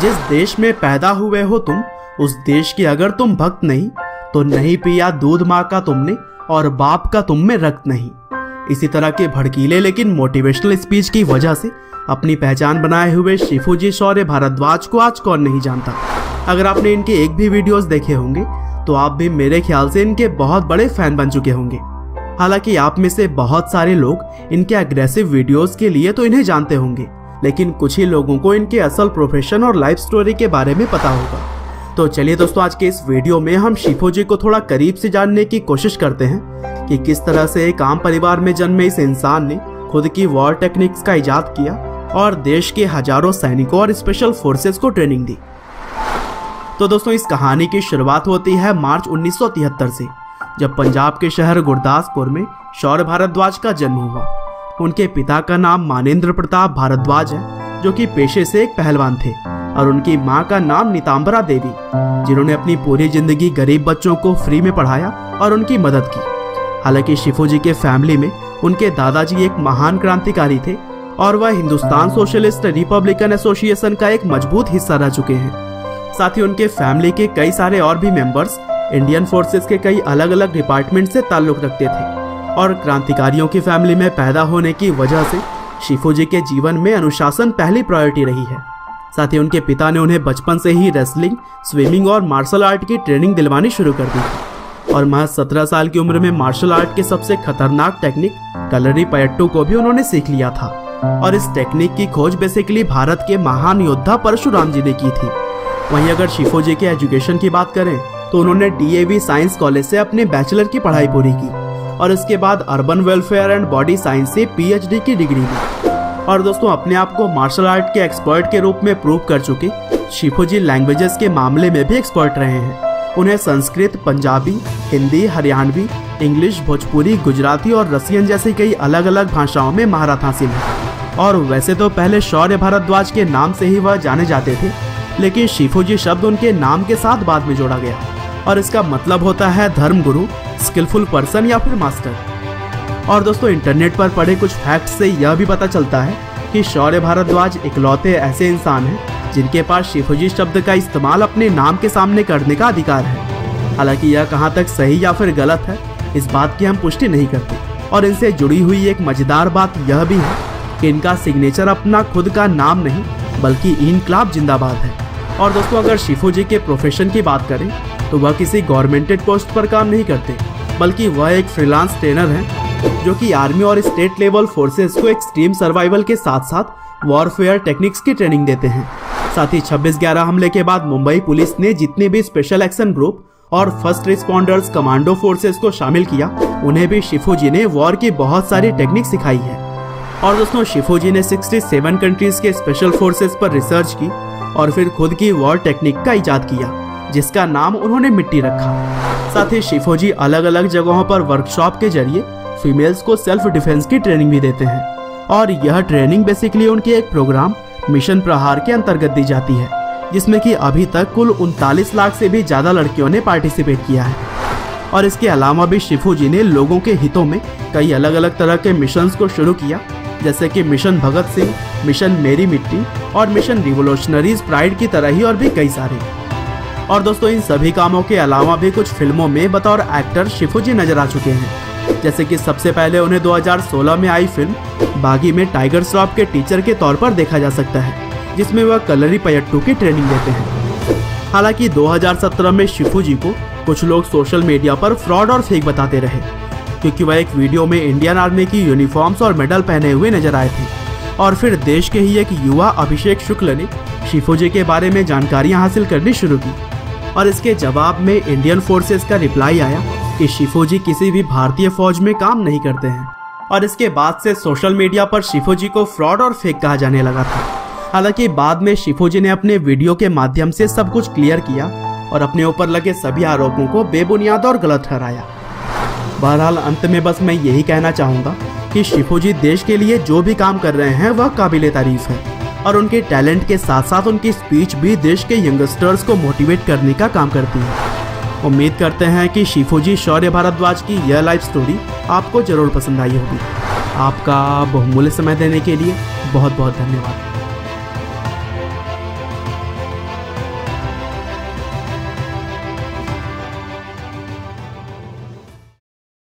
जिस देश में पैदा हुए हो तुम, उस देश की अगर तुम भक्त नहीं, तो नहीं पिया दूध माँ का तुमने, और बाप का तुम में रक्त नहीं। इसी तरह के भड़कीले लेकिन मोटिवेशनल स्पीच की वजह से अपनी पहचान बनाए हुए शिफूजी शौर्य भारद्वाज को आज कौन नहीं जानता। अगर आपने इनके एक भी वीडियोस देखे होंगे तो आप भी मेरे ख्याल से इनके बहुत बड़े फैन बन चुके होंगे। हालांकि आप में से बहुत सारे लोग इनके अग्रेसिव वीडियोस के लिए तो इन्हें जानते होंगे, लेकिन कुछ ही लोगों को इनके असल प्रोफेशन और लाइफ स्टोरी के बारे में पता होगा। तो चलिए दोस्तों, आज के इस वीडियो में हम शिफूजी को थोड़ा करीब से जानने की कोशिश करते हैं कि किस तरह से एक आम परिवार में जन्मे इस इंसान ने खुद की वॉर टेक्निक्स का इजाद किया और देश के हजारों सैनिकों और स्पेशल फोर्सेस को ट्रेनिंग दी। तो दोस्तों, इस कहानी की शुरुआत होती है मार्च 1973 से, जब पंजाब के शहर गुरदासपुर में शौर्य भारद्वाज का जन्म हुआ। उनके पिता का नाम मानेंद्र प्रताप भारद्वाज है, जो कि पेशे से एक पहलवान थे, और उनकी मां का नाम नीतांबरा देवी, जिन्होंने अपनी पूरी जिंदगी गरीब बच्चों को फ्री में पढ़ाया और उनकी मदद की। हालांकि शिफूजी के फैमिली में उनके दादाजी एक महान क्रांतिकारी थे और वह हिंदुस्तान सोशलिस्ट रिपब्लिकन एसोसिएशन का एक मजबूत हिस्सा रह चुके हैं। साथ ही उनके फैमिली के कई सारे और भी मेंबर्स इंडियन फोर्सेस के कई अलग अलग डिपार्टमेंट से ताल्लुक रखते थे, और क्रांतिकारियों की फैमिली में पैदा होने की वजह से शिफूजी के जीवन में अनुशासन पहली प्रायोरिटी रही है। साथ ही उनके पिता ने उन्हें बचपन से ही रेसलिंग, स्विमिंग और मार्शल आर्ट की ट्रेनिंग दिलवानी शुरू कर दी थी, और महज 17 साल की उम्र में मार्शल आर्ट के सबसे खतरनाक टेक्निक कलरी पयट्टू को भी उन्होंने सीख लिया था। और इस टेक्निक की खोज बेसिकली भारत के महान योद्धा परशुराम जी ने की थी। वहीं अगर शिफूजी के एजुकेशन की बात करें तो उन्होंने DAV साइंस कॉलेज से अपने बैचलर की पढ़ाई पूरी की, और इसके बाद urban welfare and body science से PhD की डिग्री ली। और दोस्तों, अपने आप को मार्शल आर्ट के एक्सपर्ट के रूप में प्रूव कर चुके शिफूजी लैंग्वेजेस के मामले में भी एक्सपर्ट रहे हैं। उन्हें संस्कृत, पंजाबी, हिंदी, हरियाणवी, इंग्लिश, भोजपुरी, गुजराती और रसियन जैसी कई अलग अलग भाषाओं में महारत हासिल है। और वैसे तो पहले शौर्य भारद्वाज के नाम से ही वह जाने जाते थे, लेकिन शिफूजी शब्द उनके नाम के साथ बाद में जोड़ा गया, और इसका मतलब होता है धर्मगुरु, स्किलफुल पर्सन या फिर मास्टर। और दोस्तों, इंटरनेट पर पढ़े कुछ फैक्ट से यह भी पता चलता है कि शौर्य भारद्वाज इकलौते ऐसे इंसान हैं जिनके पास शिफूजी शब्द का इस्तेमाल अपने नाम के सामने करने का अधिकार है। हालांकि यह कहाँ तक सही या फिर गलत है, इस बात की हम पुष्टि नहीं करते। और इनसे जुड़ी हुई एक मजेदार बात यह भी है कि इनका सिग्नेचर अपना खुद का नाम नहीं बल्कि इनकलाब जिंदाबाद है। और दोस्तों, अगर शिफूजी के प्रोफेशन की बात करें तो वह किसी गवर्नमेंटेड पोस्ट पर काम नहीं करते, बल्कि वह एक फ्रीलांस ट्रेनर हैं जो कि आर्मी और स्टेट लेवल फोर्सेस को एक्सट्रीम सर्वाइवल के साथ साथ वॉरफेयर टेक्निक्स की ट्रेनिंग देते हैं। साथ ही 26/11 हमले के बाद मुंबई पुलिस ने जितने भी स्पेशल एक्शन ग्रुप और फर्स्ट रिस्पॉन्डर्स कमांडो फोर्सेस को शामिल किया, उन्हें भी शिफूजी ने वॉर की बहुत सारी टेक्निक सिखाई है। और दोस्तों, शिफूजी ने 67 कंट्रीज के स्पेशल फोर्सेस पर रिसर्च की और फिर खुद की वॉर टेक्निक का इजाद किया, जिसका नाम उन्होंने मिट्टी रखा। साथ ही शिफूजी अलग अलग जगहों पर वर्कशॉप के जरिए फीमेल्स को सेल्फ डिफेंस की ट्रेनिंग भी देते हैं, और यह ट्रेनिंग बेसिकली उनके एक प्रोग्राम मिशन प्रहार के अंतर्गत दी जाती है, जिसमें कि अभी तक कुल 39 लाख से भी ज्यादा लड़कियों ने पार्टिसिपेट किया है। और इसके अलावा भी शिफूजी ने लोगों के हितों में कई अलग अलग तरह के मिशंस को शुरू किया, जैसे कि मिशन भगत सिंह, मिशन मेरी मिट्टी और मिशन रिवोल्यूशनरीज प्राइड की तरह ही और भी कई सारे। और दोस्तों, इन सभी कामों के अलावा भी कुछ फिल्मों में बतौर एक्टर शिफूजी नजर आ चुके हैं, जैसे कि सबसे पहले उन्हें 2016 में आई फिल्म बागी में टाइगर श्रॉफ के टीचर के तौर पर देखा जा सकता है, जिसमें वह कलरी पयट्टू की ट्रेनिंग देते हैं। हालांकि 2017 में शिफूजी को कुछ लोग सोशल मीडिया पर फ्रॉड और फेक बताते रहे, क्योंकि वह एक वीडियो में इंडियन आर्मी की यूनिफॉर्म्स और मेडल पहने हुए नजर आए थे। और फिर देश के ही एक युवा अभिषेक शुक्ल ने शिफूजी के बारे में जानकारियां हासिल करनी शुरू की, और इसके जवाब में इंडियन फोर्सेस का रिप्लाई आया कि शिफूजी किसी भी भारतीय फौज में काम नहीं करते हैं। और इसके बाद से सोशल मीडिया पर शिफूजी को फ्रॉड और फेक कहा जाने लगा था। हालांकि बाद में शिफूजी ने अपने वीडियो के माध्यम से सब कुछ क्लियर किया और अपने ऊपर लगे सभी आरोपों को बेबुनियाद और गलत ठहराया। बहरहाल, अंत में बस मैं यही कहना चाहूँगा कि शिफूजी देश के लिए जो भी काम कर रहे हैं वह काबिले तारीफ है, और उनके टैलेंट के साथ साथ उनकी स्पीच भी देश के यंगस्टर्स को मोटिवेट करने का काम करती है। उम्मीद करते हैं कि शिफूजी शौर्य भारद्वाज की यह लाइफ स्टोरी आपको जरूर पसंद आई होगी। आपका बहुमूल्य समय देने के लिए बहुत बहुत धन्यवाद।